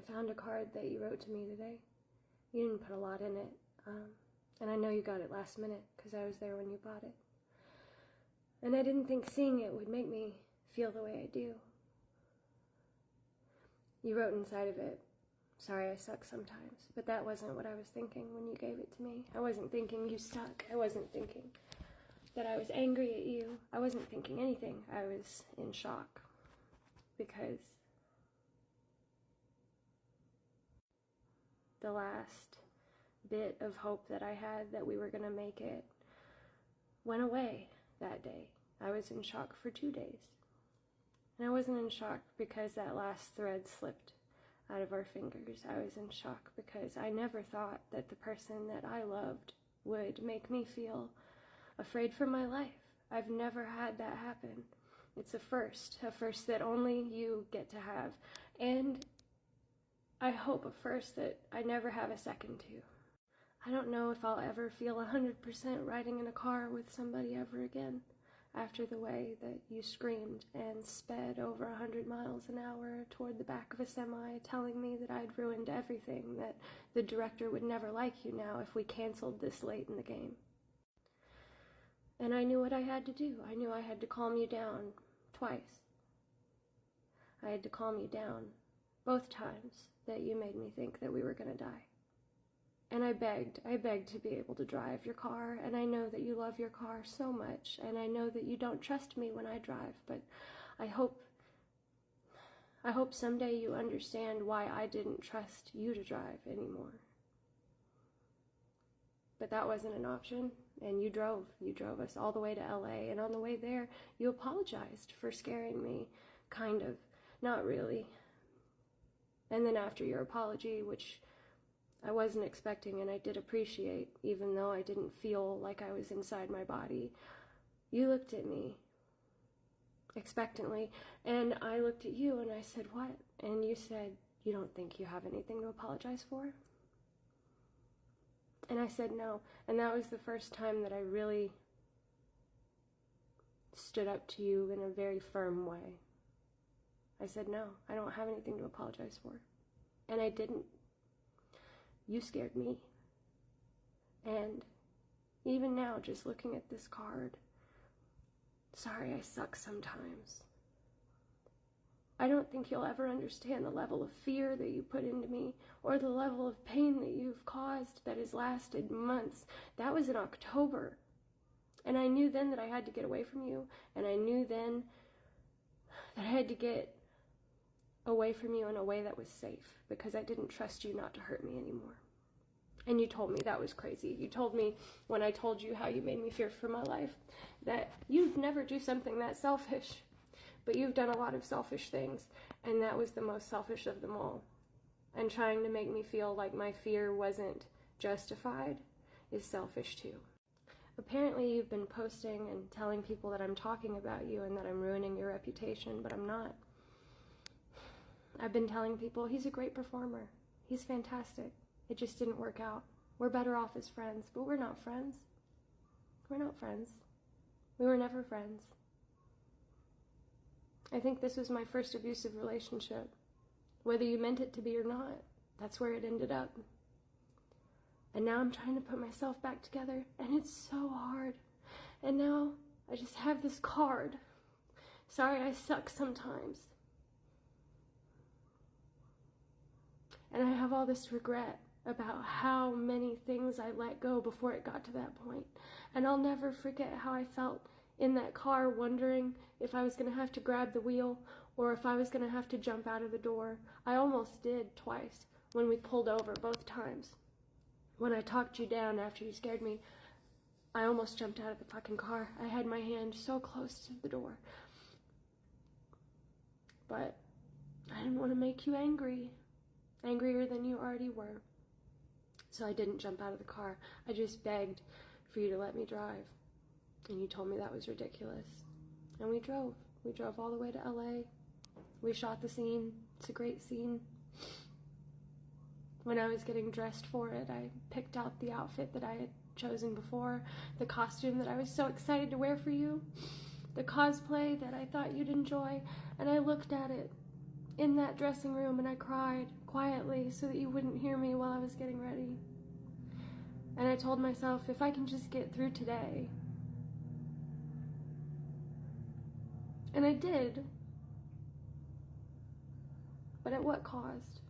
I found a card that you wrote to me today. You didn't put a lot in it, and I know you got it last minute because I was there when you bought it. And I didn't think seeing it would make me feel the way I do. You wrote inside of it, "Sorry I suck sometimes," but that wasn't what I was thinking when you gave it to me. I wasn't thinking you suck. I wasn't thinking that I was angry at you. I wasn't thinking anything. I was in shock because the last bit of hope that I had that we were going to make it went away that day. I was in shock for 2 days. And I wasn't in shock because that last thread slipped out of our fingers. I was in shock because I never thought that the person that I loved would make me feel afraid for my life. I've never had that happen. It's a first that only you get to have. And I hope a first that I never have a second to. I don't know if I'll ever feel 100% riding in a car with somebody ever again after the way that you screamed and sped over 100 miles an hour toward the back of a semi, telling me that I'd ruined everything, that the director would never like you now if we canceled this late in the game. And I knew what I had to do. I knew I had to calm you down twice. I had to calm you down both times that you made me think that we were going to die. And I begged to be able to drive your car, and I know that you love your car so much, and I know that you don't trust me when I drive, but I hope someday you understand why I didn't trust you to drive anymore. But that wasn't an option, and you drove us all the way to LA, and on the way there, you apologized for scaring me, kind of, not really. And then after your apology, which I wasn't expecting and I did appreciate, even though I didn't feel like I was inside my body, you looked at me expectantly, and I looked at you and I said, "What?" And you said, "You don't think you have anything to apologize for?" And I said no, and that was the first time that I really stood up to you in a very firm way. I said, "No, I don't have anything to apologize for." And I didn't. You scared me. And even now, just looking at this card, "Sorry I suck sometimes." I don't think you'll ever understand the level of fear that you put into me, or the level of pain that you've caused that has lasted months. That was in October. And I knew then that I had to get away from you, and I knew then that I had to get away from you in a way that was safe, because I didn't trust you not to hurt me anymore. And you told me that was crazy. You told me, when I told you how you made me fear for my life, that you'd never do something that selfish, but you've done a lot of selfish things, and that was the most selfish of them all. And trying to make me feel like my fear wasn't justified is selfish too. Apparently you've been posting and telling people that I'm talking about you and that I'm ruining your reputation, but I'm not. I've been telling people he's a great performer. He's fantastic. It just didn't work out. We're better off as friends, but we're not friends. We're not friends. We were never friends. I think this was my first abusive relationship. Whether you meant it to be or not, that's where it ended up. And now I'm trying to put myself back together, and it's so hard. And now I just have this card. "Sorry I suck sometimes." And I have all this regret about how many things I let go before it got to that point. And I'll never forget how I felt in that car, wondering if I was going to have to grab the wheel or if I was going to have to jump out of the door. I almost did twice when we pulled over, both times. When I talked you down after you scared me, I almost jumped out of the fucking car. I had my hand so close to the door. But I didn't want to make you angry. Angrier than you already were. So I didn't jump out of the car. I just begged for you to let me drive. And you told me that was ridiculous. And we drove. We drove all the way to LA. We shot the scene. It's a great scene. When I was getting dressed for it, I picked out the outfit that I had chosen before, the costume that I was so excited to wear for you, the cosplay that I thought you'd enjoy, and I looked at it in that dressing room, and I cried quietly so that you wouldn't hear me while I was getting ready. And I told myself, if I can just get through today. And I did. But at what cost?